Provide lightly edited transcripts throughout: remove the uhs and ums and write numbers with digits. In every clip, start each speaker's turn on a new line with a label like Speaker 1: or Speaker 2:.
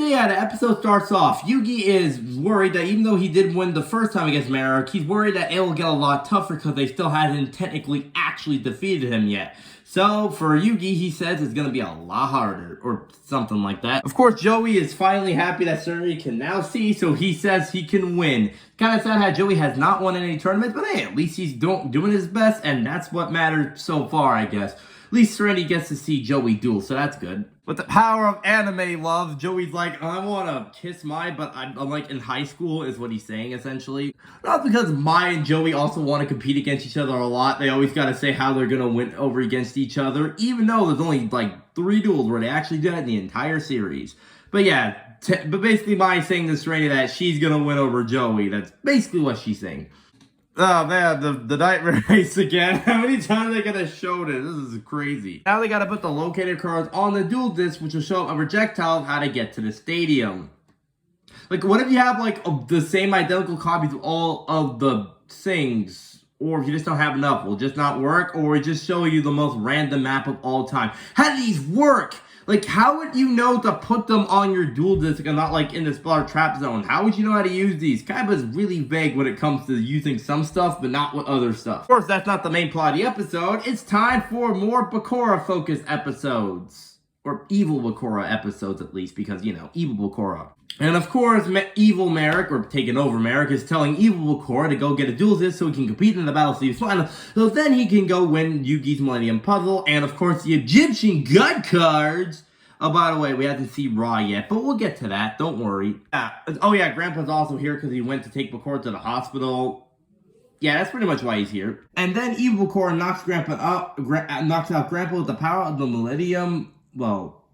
Speaker 1: Yeah, the episode starts off. Yugi is worried that even though he did win the first time against Merrick, he's worried that it will get a lot tougher because they still hadn't technically actually defeated him yet. So, for Yugi, he says it's going to be a lot harder, or something like that. Of course, Joey is finally happy that Serenity can now see, so he says he can win. Kind of sad how Joey has not won in any tournaments, but hey, at least he's doing his best, and that's what matters so far, I guess. At least Serenity gets to see Joey duel, so that's good. With the power of anime love, Joey's like, I want to kiss Mai, but I'm like in high school, is what he's saying, essentially. Not because Mai and Joey also want to compete against each other a lot. They always got to say how they're going to win over against each other, even though there's only like 3 duels where they actually did it in the entire series. But yeah, but basically Mai saying to Serenity that she's going to win over Joey. That's basically what she's saying. Oh man, the nightmare race again. How many times are they gonna show this? This is crazy. Now they gotta put the locator cards on the duel disc, which will show a projectile of how to get to the stadium. Like, what if you have like the same identical copies of all of the things? Or if you just don't have enough, will it just not work? Or it just show you the most random map of all time? How do these work? Like, how would you know to put them on your duel disc and not, like, in the Spar Trap Zone? How would you know how to use these? Kaiba is really vague when it comes to using some stuff, but not with other stuff. Of course, that's not the main plot of the episode. It's time for more Bakura-focused episodes. Or evil Bakura episodes, at least, because, you know, evil Bakura. And of course, evil Merrick, or taking over Merrick, is telling evil Bakura to go get a duel disc so he can compete in the Battle Sleeves final, so then he can go win Yugi's Millennium Puzzle, and of course the Egyptian God cards. Oh, by the way, we haven't seen Raw yet, but we'll get to that, don't worry. Oh yeah, Grandpa's also here because he went to take Bakura to the hospital. Yeah, that's pretty much why he's here. And then evil Bakura knocks Grandpa out, knocks out Grandpa with the power of the Millennium, well,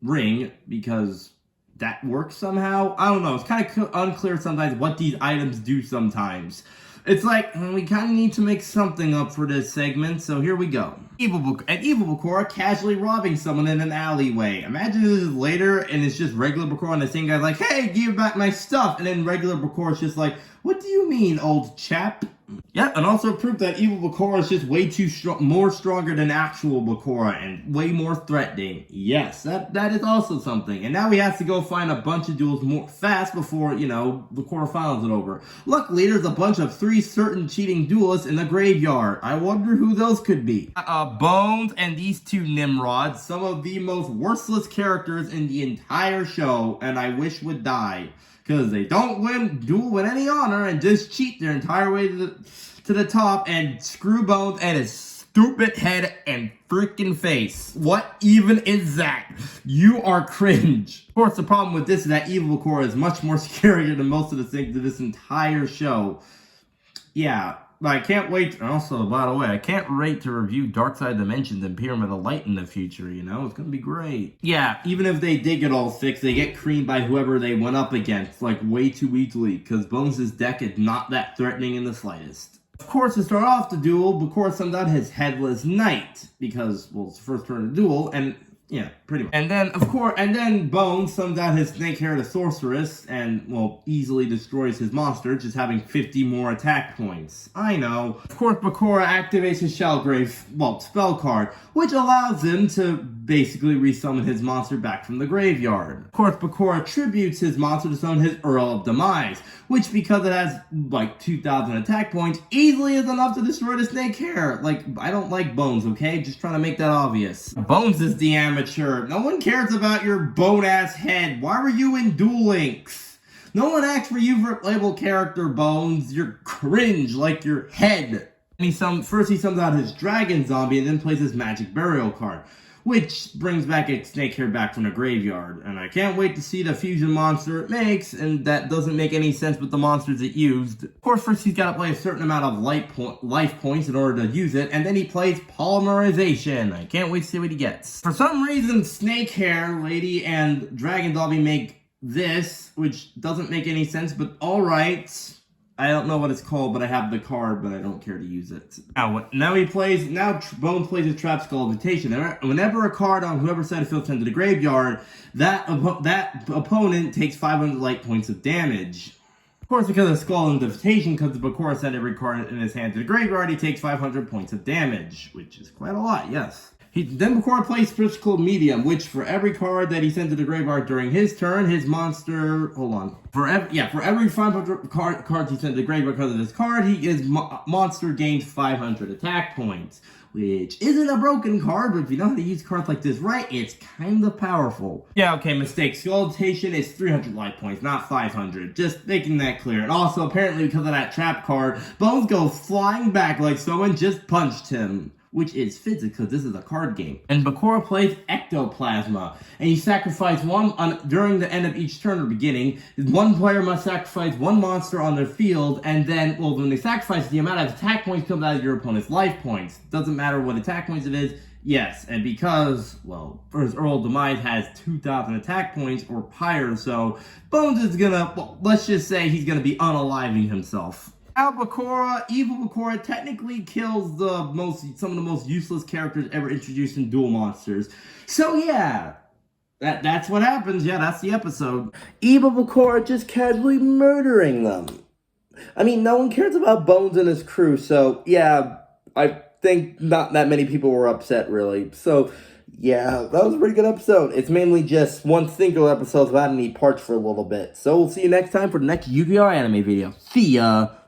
Speaker 1: ring, because that works somehow. I don't know. It's kind of unclear sometimes what these items do sometimes. It's like, we kind of need to make something up for this segment, so here we go. Evil Bakura casually robbing someone in an alleyway. Imagine this is later, and it's just regular Bakura, and the same guy's like, hey, give back my stuff. And then regular Bakura's just like, what do you mean, old chap? Yeah, and also proof that evil Bakura is just way too more stronger than actual Bakura and way more threatening. Yes, that is also something. And now he has to go find a bunch of duels more fast before, you know, the quarterfinals is over. Luckily, there's a bunch of 3 certain cheating duelists in the graveyard. I wonder who those could be. Bones and these 2 Nimrods, some of the most worthless characters in the entire show, and I wish would die. Because they don't duel with any honor and just cheat their entire way to the top and screw Bones and his stupid head and freaking face. What even is that? You are cringe. Of course, the problem with this is that evil Bakura is much more scarier than most of the things of this entire show. Yeah. But I can't wait. Also, by the way, I can't wait to review Dark Side Dimensions and Pyramid of Light in the future, you know? It's gonna be great. Yeah, even if they did get all fixed, they get creamed by whoever they went up against, like, way too easily, because Bones' deck is not that threatening in the slightest. Of course, to start off the duel, Bakura sends out his Headless Knight, because, well, it's the first turn of the duel, and yeah, pretty much. And then, of course, Bones sums out his snake-haired sorceress and, well, easily destroys his monster, just having 50 more attack points. I know. Of course, Bakura activates his Shellgrave, well, spell card, which allows him to basically resummon his monster back from the graveyard. Of course, Bakura tributes his monster to summon his Earl of Demise, which, because it has, like, 2,000 attack points, easily is enough to destroy the snake hair. Like, I don't like Bones, okay? Just trying to make that obvious. Bones is the amateur. No one cares about your bone-ass head. Why were you in Duel Links? No one asked for you for a playable character, Bones. You're cringe like your head. And first he sums out his Dragon Zombie and then plays his Magic Burial card, which brings back its snake hair back from the graveyard. And I can't wait to see the fusion monster it makes, and that doesn't make any sense with the monsters it used. Of course, first he's got to play a certain amount of life points in order to use it, and then he plays Polymerization. I can't wait to see what he gets. For some reason, Snake Hair Lady and Dragon Zombie make this, which doesn't make any sense, but alright. I don't know what it's called, but I have the card, but I don't care to use it. Now Bones plays his Trap Skull Invitation. Whenever a card on whoever side of field sent to the graveyard, that opponent takes 500 light points of damage. Of course, because of Skull Invitation, because the Bakura sent every card in his hand to the graveyard, he takes 500 points of damage, which is quite a lot, yes. Then Bakura plays Physical Medium, which for every card that he sends to the graveyard during his turn, his monster. Hold on. For every 500 cards he sends to the graveyard because of this card, his monster gains 500 attack points. Which isn't a broken card, but if you know how to use cards like this right, it's kind of powerful. Yeah, okay, mistake. Skultation is 300 life points, not 500. Just making that clear. And also, apparently, because of that trap card, Bones goes flying back like someone just punched him. Which is physical, because this is a card game. And Bakura plays Ectoplasma, and you sacrifice one during the end of each turn or beginning. One player must sacrifice one monster on their field, and then, well, when they sacrifice, the amount of attack points comes out of your opponent's life points. Doesn't matter what attack points it is. Yes, and because, well, first Earl Demise has 2,000 attack points or higher, so Bones is gonna, well, let's just say he's gonna be unaliving himself. Now Bakura, Evil Bakura, technically kills some of the most useless characters ever introduced in Duel Monsters. So yeah, that's what happens. Yeah, that's the episode. Evil Bakura just casually murdering them. I mean, no one cares about Bones and his crew, so yeah, I think not that many people were upset, really. So yeah, that was a pretty good episode. It's mainly just one single episode without any parts for a little bit. So we'll see you next time for the next Yu-Gi-Oh! Anime video. See ya!